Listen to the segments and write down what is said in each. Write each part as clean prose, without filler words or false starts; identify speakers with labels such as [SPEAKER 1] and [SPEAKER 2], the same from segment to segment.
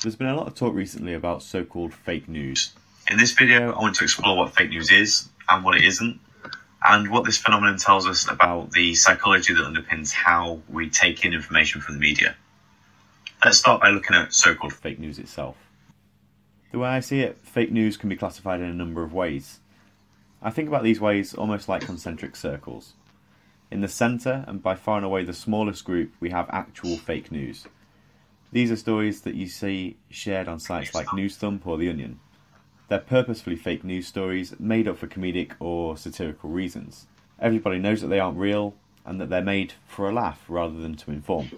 [SPEAKER 1] There's been a lot of talk recently about so-called fake news. In this video, I want to explore what fake news is and what it isn't, and what this phenomenon tells us about the psychology that underpins how we take in information from the media. Let's start by looking at so-called fake news itself. The way I see it, fake news can be classified in a number of ways. I think about these ways almost like concentric circles. In the centre, and by far and away the smallest group, we have actual fake news. These are stories that you see shared on sites like Newsthump or The Onion. They're purposefully fake news stories made up for comedic or satirical reasons. Everybody knows that they aren't real and that they're made for a laugh rather than to inform.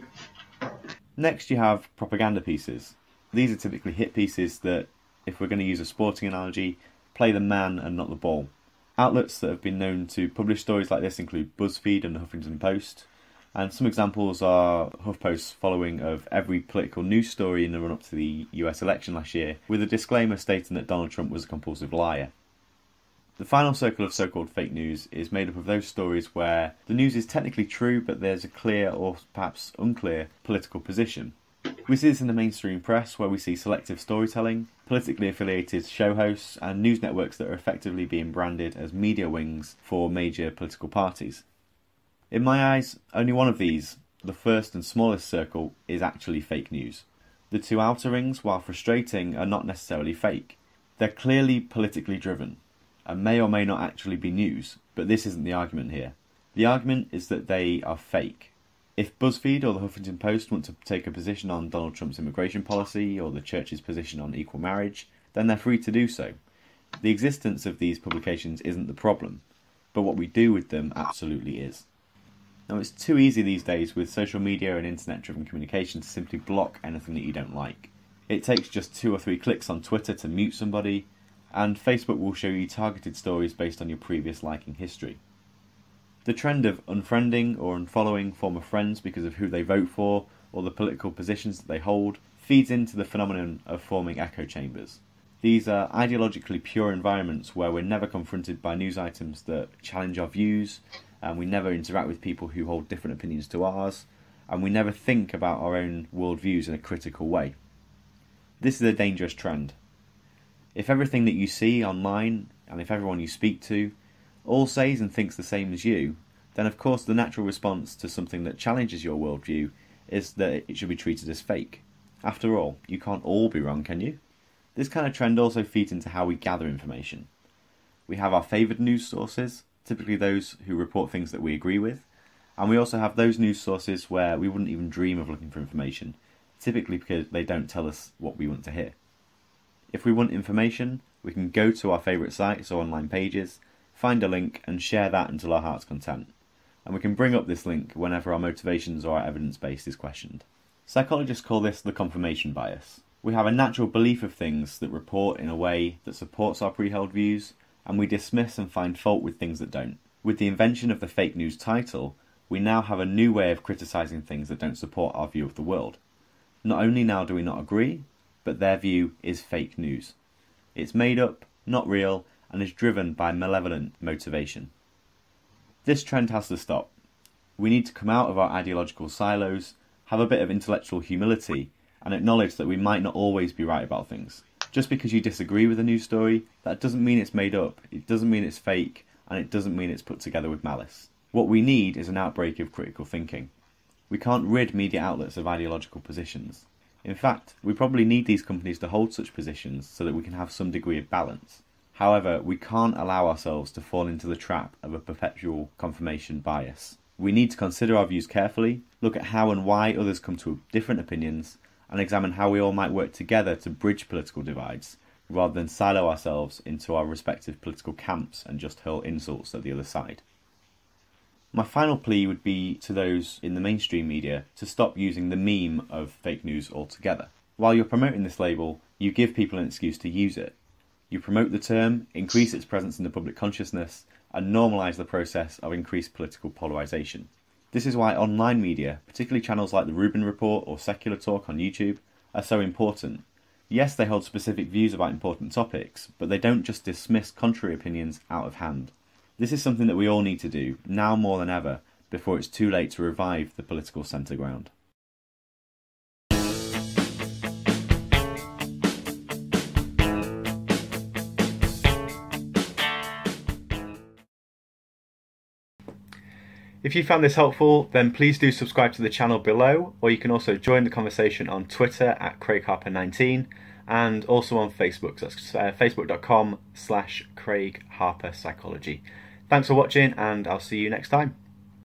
[SPEAKER 1] Next you have propaganda pieces. These are typically hit pieces that, if we're going to use a sporting analogy, play the man and not the ball. Outlets that have been known to publish stories like this include BuzzFeed and the Huffington Post. And some examples are HuffPost's following of every political news story in the run-up to the US election last year, with a disclaimer stating that Donald Trump was a compulsive liar. The final circle of so-called fake news is made up of those stories where the news is technically true, but there's a clear or perhaps unclear political position. We see this in the mainstream press, where we see selective storytelling, politically affiliated show hosts, and news networks that are effectively being branded as media wings for major political parties. In my eyes, only one of these, the first and smallest circle, is actually fake news. The two outer rings, while frustrating, are not necessarily fake. They're clearly politically driven, and may or may not actually be news, but this isn't the argument here. The argument is that they are fake. If BuzzFeed or the Huffington Post want to take a position on Donald Trump's immigration policy or the church's position on equal marriage, then they're free to do so. The existence of these publications isn't the problem, but what we do with them absolutely is. Now, it's too easy these days with social media and internet-driven communication to simply block anything that you don't like. It takes just 2 or 3 clicks on Twitter to mute somebody, and Facebook will show you targeted stories based on your previous liking history. The trend of unfriending or unfollowing former friends because of who they vote for or the political positions that they hold feeds into the phenomenon of forming echo chambers. These are ideologically pure environments where we're never confronted by news items that challenge our views, and we never interact with people who hold different opinions to ours, and we never think about our own worldviews in a critical way. This is a dangerous trend. If everything that you see online, and if everyone you speak to, all says and thinks the same as you, then of course the natural response to something that challenges your worldview is that it should be treated as fake. After all, you can't all be wrong, can you? This kind of trend also feeds into how we gather information. We have our favoured news sources, typically those who report things that we agree with, and we also have those news sources where we wouldn't even dream of looking for information, typically because they don't tell us what we want to hear. If we want information, we can go to our favourite sites or online pages, find a link and share that until our heart's content, and we can bring up this link whenever our motivations or our evidence base is questioned. Psychologists call this the confirmation bias. We have a natural belief of things that report in a way that supports our pre-held views, and we dismiss and find fault with things that don't. With the invention of the fake news title, we now have a new way of criticising things that don't support our view of the world. Not only now do we not agree, but their view is fake news. It's made up, not real, and is driven by malevolent motivation. This trend has to stop. We need to come out of our ideological silos, have a bit of intellectual humility, and acknowledge that we might not always be right about things. Just because you disagree with a news story, that doesn't mean it's made up, it doesn't mean it's fake, and it doesn't mean it's put together with malice. What we need is an outbreak of critical thinking. We can't rid media outlets of ideological positions. In fact, we probably need these companies to hold such positions so that we can have some degree of balance. However, we can't allow ourselves to fall into the trap of a perpetual confirmation bias. We need to consider our views carefully, look at how and why others come to different opinions, and examine how we all might work together to bridge political divides, rather than silo ourselves into our respective political camps and just hurl insults at the other side. My final plea would be to those in the mainstream media to stop using the meme of fake news altogether. While you're promoting this label, you give people an excuse to use it. You promote the term, increase its presence in the public consciousness, and normalise the process of increased political polarisation. This is why online media, particularly channels like the Rubin Report or Secular Talk on YouTube, are so important. Yes, they hold specific views about important topics, but they don't just dismiss contrary opinions out of hand. This is something that we all need to do, now more than ever, before it's too late to revive the political centre ground.
[SPEAKER 2] If you found this helpful, then please do subscribe to the channel below, or you can also join the conversation on Twitter at CraigHarper19 and also on Facebook. So that's facebook.com/CraigHarperPsychology. Thanks for watching, and I'll see you next time.